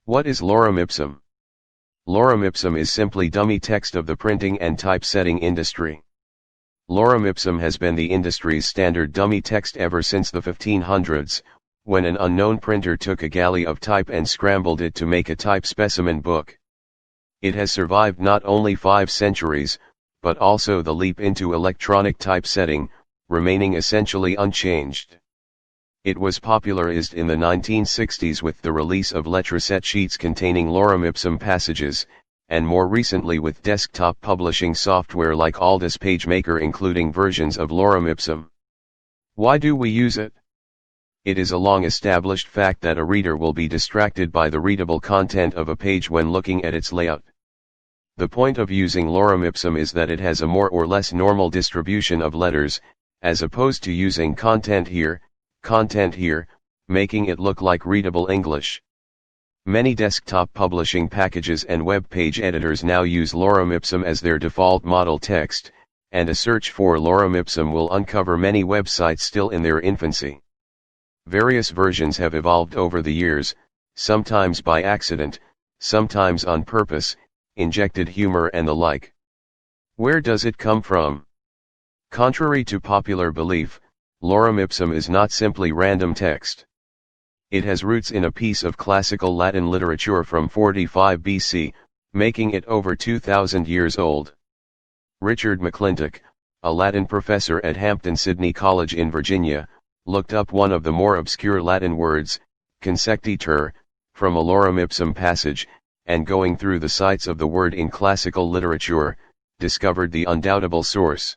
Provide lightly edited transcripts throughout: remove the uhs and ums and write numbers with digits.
What is Lorem Ipsum? Lorem Ipsum is simply dummy text of the printing and typesetting industry. Lorem Ipsum has been the industry's standard dummy text ever since the 1500s, when an unknown printer took a galley of type and scrambled it to make a type specimen book. It has survived not only 5 centuries, but also the leap into electronic typesetting, remaining essentially unchanged. It was popularized in the 1960s with the release of Letraset sheets containing Lorem Ipsum passages, and more recently with desktop publishing software like Aldus PageMaker including versions of Lorem Ipsum. Why do we use it? It is a long-established fact that a reader will be distracted by the readable content of a page when looking at its layout. The point of using Lorem Ipsum is that it has a more or less normal distribution of letters, as opposed to using content here, making it look like readable English. Many desktop publishing packages and web page editors now use Lorem Ipsum as their default model text, and a search for Lorem Ipsum will uncover many websites still in their infancy. Various versions have evolved over the years, sometimes by accident, sometimes on purpose, injected humor and the like. Where does it come from? Contrary to popular belief, Lorem Ipsum is not simply random text. It has roots in a piece of classical Latin literature from 45 BC, making it over 2,000 years old. Richard McClintock, a Latin professor at Hampton-Sydney College in Virginia, looked up one of the more obscure Latin words, consectetur, from a Lorem Ipsum passage, and going through the sites of the word in classical literature, discovered the undoubtable source.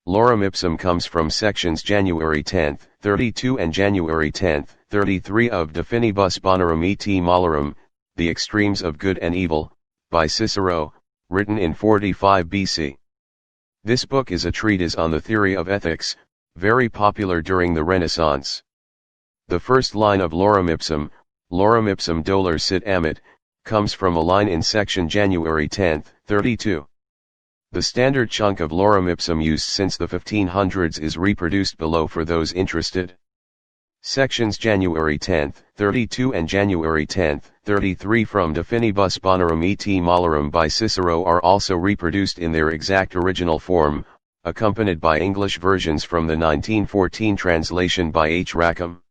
Lorem Ipsum comes from sections January 10, 32 and January 10, 33 of De Finibus Bonorum et Malorum, The Extremes of Good and Evil, by Cicero, written in 45 BC. This book is a treatise on the theory of ethics, very popular during the Renaissance. The first line of Lorem Ipsum, Lorem Ipsum dolor sit amit, comes from a line in section January 10, 32. The standard chunk of Lorem Ipsum used since the 1500s is reproduced below for those interested. Sections January 10, 32 and January 10, 33 from De Finibus Bonorum et Malorum by Cicero are also reproduced in their exact original form, accompanied by English versions from the 1914 translation by H. Rackham.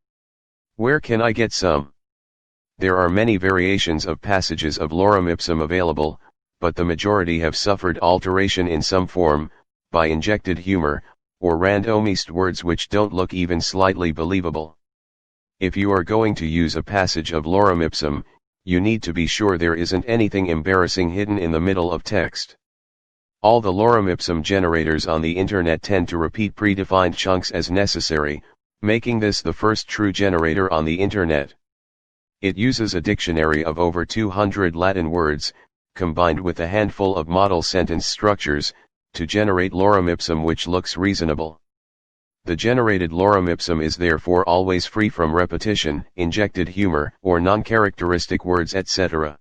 Where can I get some? There are many variations of passages of Lorem Ipsum available, but the majority have suffered alteration in some form, by injected humor, or randomized words which don't look even slightly believable. If you are going to use a passage of Lorem Ipsum, you need to be sure there isn't anything embarrassing hidden in the middle of text. All the Lorem Ipsum generators on the internet tend to repeat predefined chunks as necessary, making this the first true generator on the internet. It uses a dictionary of over 200 Latin words, combined with a handful of model sentence structures, to generate Lorem Ipsum which looks reasonable. The generated Lorem Ipsum is therefore always free from repetition, injected humor, or non-characteristic words etc.